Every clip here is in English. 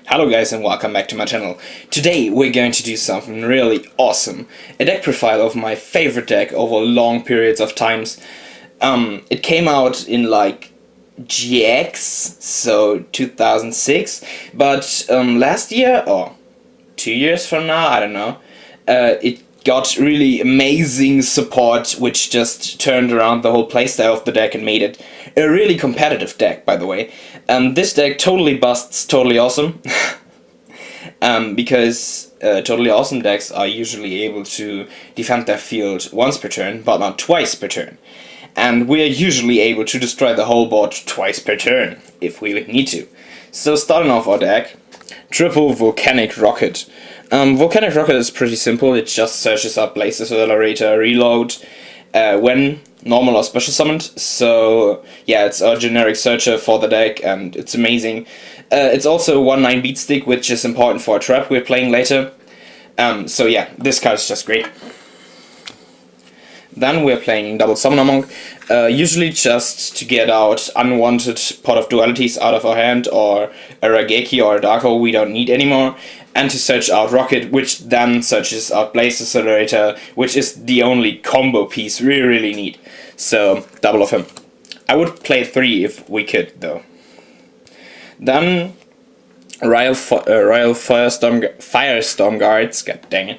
Hello guys and welcome back to my channel. Today we're going to do something really awesome. A deck profile of my favorite deck over long periods of times. It came out in like GX, so 2006, but last year, or 2 years from now, I don't know, it got really amazing support, which just turned around the whole playstyle of the deck and made it a really competitive deck, by the way. This deck totally busts Totally Awesome, because Totally Awesome decks are usually able to defend their field once per turn, but not twice per turn. And we're usually able to destroy the whole board twice per turn, if we would need to. So starting off our deck, triple Volcanic Rocket. Volcanic Rocket is pretty simple. It just searches up Blaze Accelerator, Reload, when normal or special summoned. So yeah, it's a generic searcher for the deck and it's amazing. It's also a 1/9 beat stick, which is important for a trap we're playing later. So yeah, this card is just great. Then we're playing Double Summoner Monk, usually just to get out unwanted Pot of Dualities out of our hand, or a Raigeki or a Dark Hole we don't need anymore, and to search out Rocket, which then searches out Blaze Accelerator, which is the only combo piece we really need. So, double of him. I would play 3 if we could, though. Then, Royal Firestorm Guards, god dang it.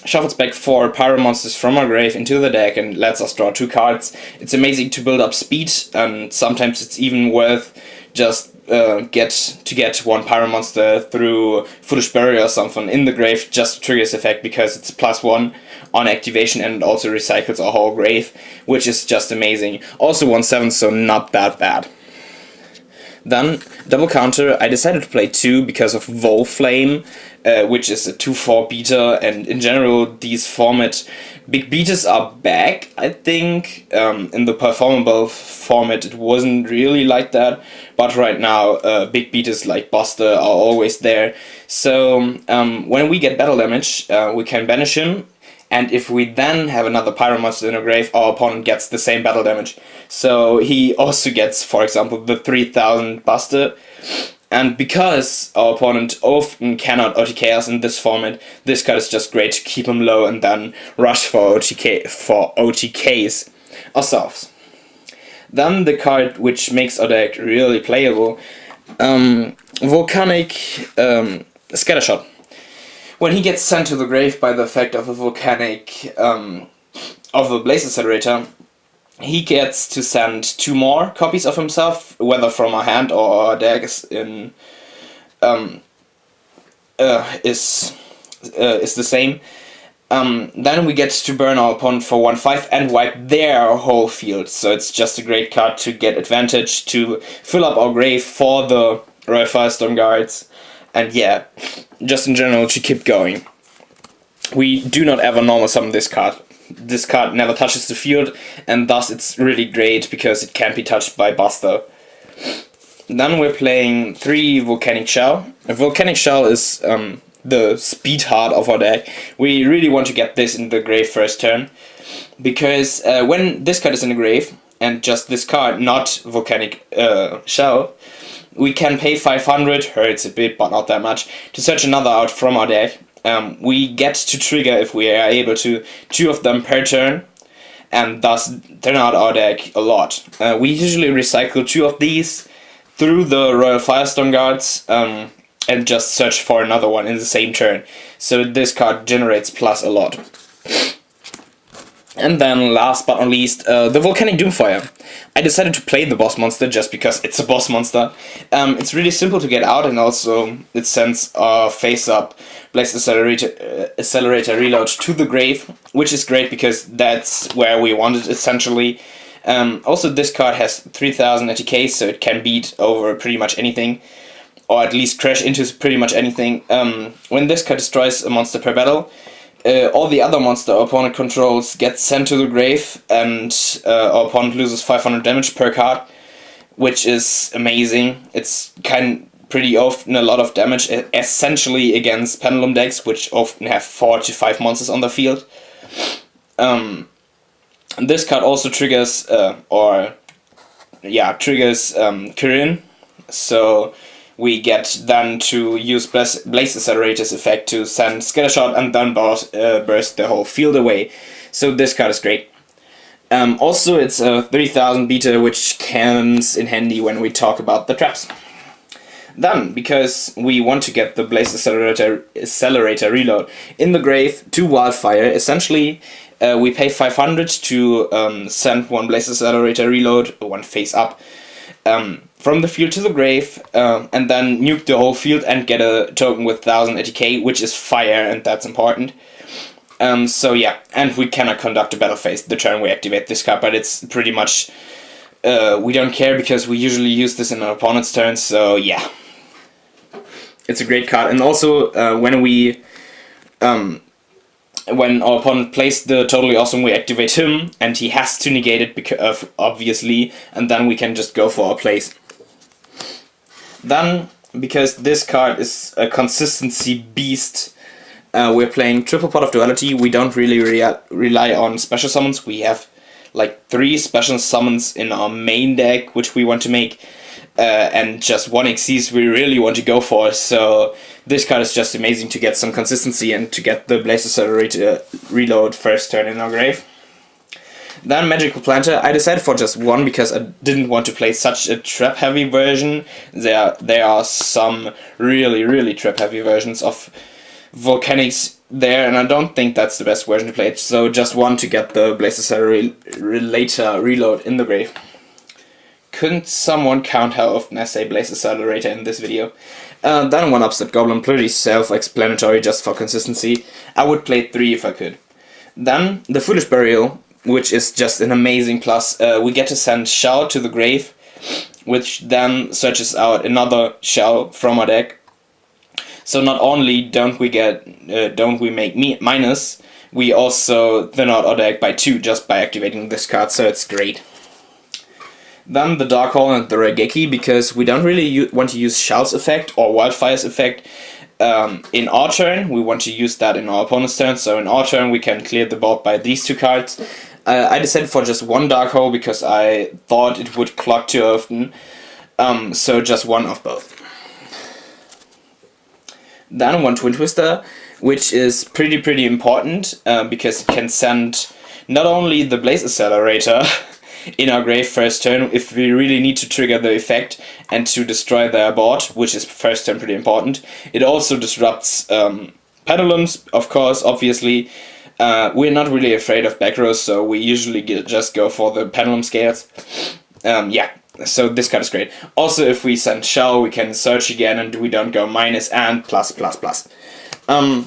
Shuffles back 4 Pyro Monsters from our grave into the deck and lets us draw 2 cards. It's amazing to build up speed, and sometimes it's even worth just get 1 Pyro Monster through Foolish Barrier or something in the grave just to trigger this effect, because it's +1 on activation and it also recycles our whole grave, which is just amazing. Also 1/7, so not that bad. Then, double counter, I decided to play 2 because of Volflame, which is a 2/4 beater, and in general these big beaters are back, I think. In the performable format it wasn't really like that, but right now big beaters like Buster are always there. So when we get battle damage, we can banish him. And if we then have another Pyro Monster in our grave, our opponent gets the same battle damage. So he also gets, for example, the 3000 Buster. And because our opponent often cannot OTK us in this format, this card is just great to keep him low and then rush for OTKs ourselves. Then the card which makes our deck really playable, Volcanic Scattershot. When he gets sent to the grave by the effect of a Volcanic, of a Blaze Accelerator, he gets to send 2 more copies of himself, whether from our hand or our deck is the same. Then we get to burn our opponent for 1/5 and wipe their whole field. So it's just a great card to get advantage, to fill up our grave for the Royal Firestorm Guards. And yeah, just in general to keep going. We do not ever normal summon this card. This card never touches the field, and thus it's really great because it can't be touched by Buster. Then we're playing 3 Volcanic Shell. A Volcanic Shell is the speed heart of our deck. We really want to get this in the grave first turn, because when this card is in the grave, and just this card, not Volcanic Shell, we can pay 500, hurts a bit but not that much, to search another out from our deck. We get to trigger, if we are able to, 2 of them per turn, and thus turn out our deck a lot. We usually recycle 2 of these through the Royal Firestorm Guards, and just search for another one in the same turn. So this card generates plus a lot. And then, last but not least, the Volcanic Doomfire. I decided to play the boss monster just because it's a boss monster. It's really simple to get out, and also it sends our face-up Blaze Accelerator Reload to the grave, which is great because that's where we want it, essentially. Also, this card has 3000 ATK, so it can beat over pretty much anything, or at least crash into pretty much anything. When this card destroys a monster per battle, all the other monster our opponent controls get sent to the grave, and our opponent loses 500 damage per card, which is amazing. It's pretty often a lot of damage, essentially against Pendulum decks, which often have 4 to 5 monsters on the field. This card also triggers, triggers Kirin, so we get then to use Blaze Accelerator's effect to send Scattershot and then burst the whole field away. So this card is great. Also, it's a 3000 beta, which comes in handy when we talk about the traps. Then, because we want to get the Blaze Accelerator reload in the grave to Wildfire, essentially we pay 500 to send one Blaze Accelerator reload, one face up, from the field to the grave, and then nuke the whole field and get a token with 1000 ATK, which is fire, and that's important. So yeah, and we cannot conduct a battle phase the turn we activate this card, but it's pretty much, we don't care because we usually use this in our opponent's turn, so yeah. It's a great card, and also when our opponent plays the Totally Awesome, we activate him, and he has to negate it because obviously, and then we can just go for our plays. Then, because this card is a consistency beast, we're playing triple pot of Duality. We don't really rely on special summons. We have like 3 special summons in our main deck, which we want to make, and just 1 Xyz we really want to go for. So this card is just amazing to get some consistency and to get the Blaze Accelerator reload first turn in our grave. Then Magical Planter, I decided for just 1 because I didn't want to play such a trap heavy version. There are some really trap heavy versions of Volcanics there, and I don't think that's the best version to play it, so just 1 to get the Blaze Accelerator reload in the grave. Couldn't someone count how often I say Blaze Accelerator in this video? Then 1 Upset Goblin, pretty self-explanatory just for consistency. I would play 3 if I could. Then the Foolish Burial, which is just an amazing plus. We get to send Shell to the grave, which then searches out another Shell from our deck. So not only don't we make minus, we also thin out our deck by 2 just by activating this card, so it's great. Then the Dark Hole and the Raigeki, because we don't really want to use Shell's effect or Wildfire's effect in our turn. We want to use that in our opponent's turn, so in our turn we can clear the board by these 2 cards. I decided for just 1 Dark Hole because I thought it would clock too often, so just 1 of both. Then 1 Twin Twister, which is pretty important because it can send not only the Blaze Accelerator in our grave first turn if we really need to trigger the effect and to destroy their board, which is first turn pretty important. It also disrupts Pendulums, of course, obviously. We're not really afraid of back rows, so we usually just go for the Pendulum Scales. Yeah. So this card is great. Also, if we send Shell, we can search again and we don't go minus and plus. And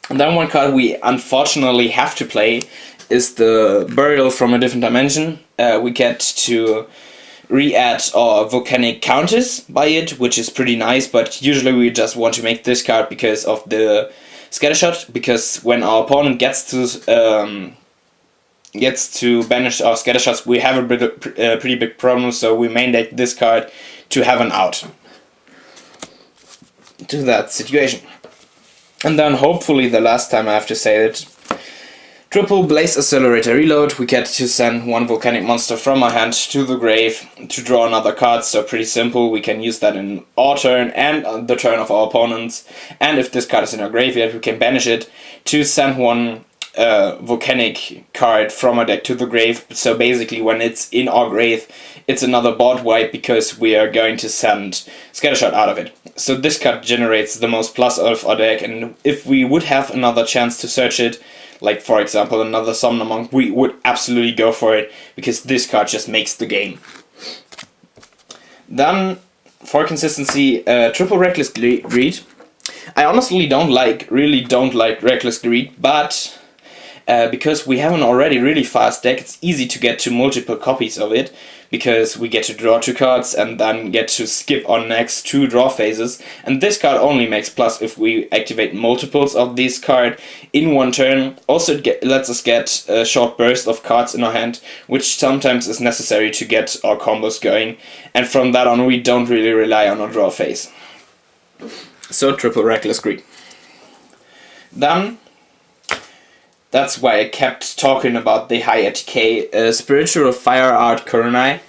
then 1 card we unfortunately have to play is the Burial from a Different Dimension. We get to re-add our Volcanic counters by it, which is pretty nice, but usually we just want to make this card because of the Scattershot, because when our opponent gets to banish our Scattershots, we have a pretty big problem, so we main deck this card to have an out to that situation. And then hopefully the last time I have to say it, triple Blaze Accelerator reload, we get to send 1 Volcanic monster from our hand to the grave to draw another card, so pretty simple. We can use that in our turn and the turn of our opponents, and if this card is in our graveyard we can banish it to send 1 Volcanic card from our deck to the grave. So basically when it's in our grave it's another board wipe because we are going to send Scattershot out of it. So this card generates the most plus of our deck, and if we would have another chance to search it, like for example another Summoner Monk, we would absolutely go for it because this card just makes the game. Then for consistency, triple Reckless Greed. I honestly really don't like Reckless Greed, but because we have an already really fast deck, it's easy to get to multiple copies of it, because we get to draw 2 cards and then get to skip our next 2 draw phases, and this card only makes plus if we activate multiples of this card in 1 turn. Also it lets us get a short burst of cards in our hand, which sometimes is necessary to get our combos going, and from that on we don't really rely on our draw phase. So triple Reckless Greed. Then that's why I kept talking about the high ATK Spiritual Fire Art Kurenai.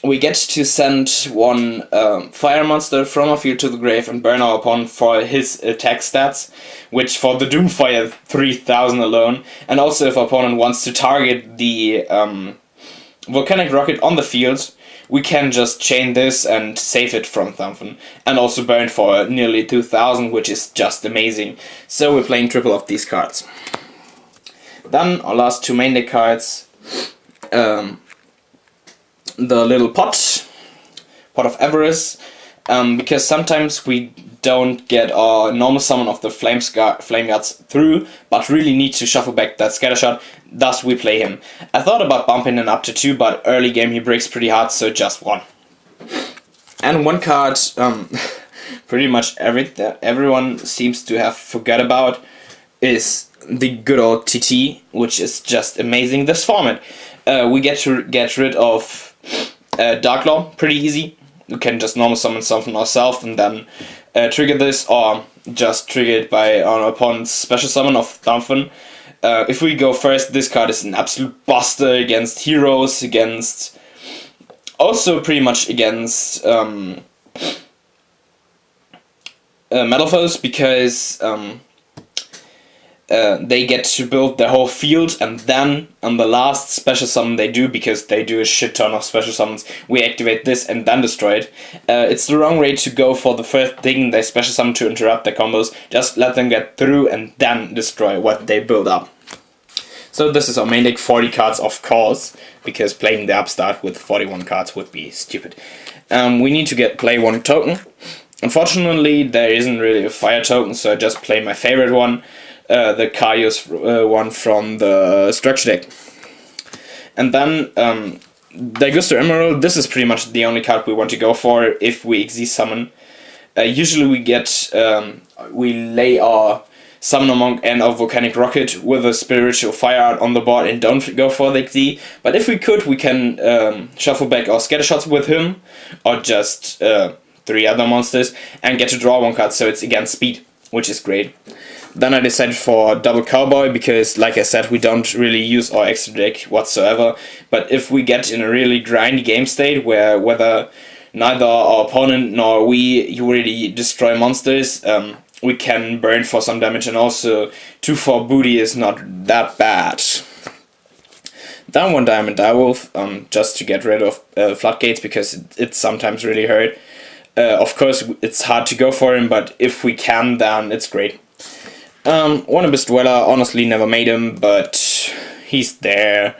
we get to send one fire monster from our field to the grave and burn our opponent for his attack stats, which for the Doomfire 3000 alone, and also if our opponent wants to target the volcanic rocket on the field, we can just chain this and save it from something, and also burn for nearly 2000, which is just amazing. So we're playing triple of these cards. Then our last two main deck cards, the little pot of Avarice, because sometimes we don't get our normal summon of the Flame Guards through, but really need to shuffle back that Scattershot, thus we play him. I thought about bumping him up to 2, but early game he breaks pretty hard, so just 1. And one card pretty much everyone seems to have forgot about is the good old TT, which is just amazing. This format, we get to get rid of Darklaw pretty easy. We can just normal summon something ourselves and then trigger this, or just trigger it by our opponent's special summon of something. If we go first, this card is an absolute buster against heroes, against also pretty much against metal foes, because they get to build their whole field, and then on the last special summon they do, because they do a shit ton of special summons, we activate this and then destroy it. It's the wrong way to go for the first thing they special summon to interrupt their combos. Just let them get through and then destroy what they build up. So this is our main deck, 40 cards of course, because playing the upstart with 41 cards would be stupid. We need to play one token. Unfortunately there isn't really a fire token, so I just play my favorite one. The Kaios one from the structure deck. And then Daigusto Emerald, this is pretty much the only card we want to go for if we Xyz summon. Usually we get, we lay our Summoner Monk and our Volcanic Rocket with a Spiritual Fire Art on the board and don't go for the Xyz. But if we could, we can shuffle back our Scattershots with him, or just 3 other monsters, and get to draw 1 card, so it's against speed, which is great. Then I decided for double Cowboy, because like I said, we don't really use our extra deck whatsoever. But if we get in a really grindy game state where whether neither our opponent nor we really destroy monsters, we can burn for some damage, and also 2/4 booty is not that bad. Then 1 Diamond Direwolf, just to get rid of Floodgates, because it sometimes really hurt. Of course it's hard to go for him, but if we can, then it's great. 1 Abyss Dweller, honestly never made him, but he's there.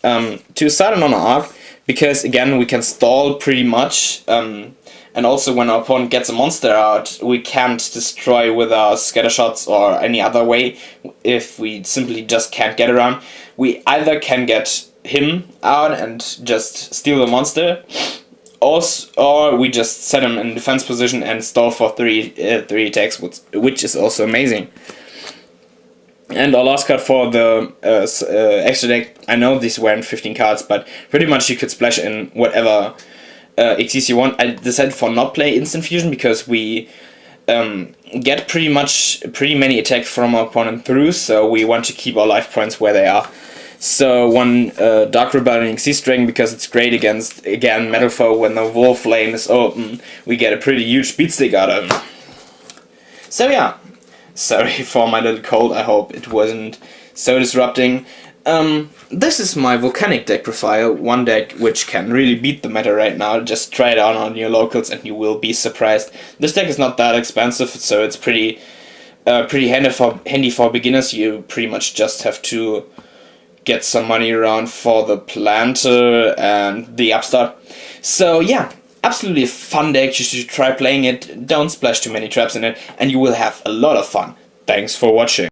2 Sidon on Arc, because again we can stall pretty much, and also when our opponent gets a monster out, we can't destroy with our Scattershots or any other way. If we simply just can't get around, we either can get him out and just steal the monster, or we just set him in defense position and stall for 3 attacks, which is also amazing. And our last card for the extra deck, I know these weren't 15 cards, but pretty much you could splash in whatever Xyz you want. I decided for not play Instant Fusion, because we get pretty many attacks from our opponent through, so we want to keep our life points where they are. So 1 Dark Rebellion Xyz Dragon, because it's great against, again, Metal Foe. When the Wall Flame is open, we get a pretty huge beatstick out of him. So yeah, sorry for my little cold, I hope it wasn't so disrupting. This is my Volcanic deck profile, one deck which can really beat the meta right now. Just try it out on your locals and you will be surprised. This deck is not that expensive, so it's pretty handy for beginners. You pretty much just have to get some money around for the planter and the upstart. So yeah, absolutely a fun deck. You should try playing it. Don't splash too many traps in it, and you will have a lot of fun. Thanks for watching.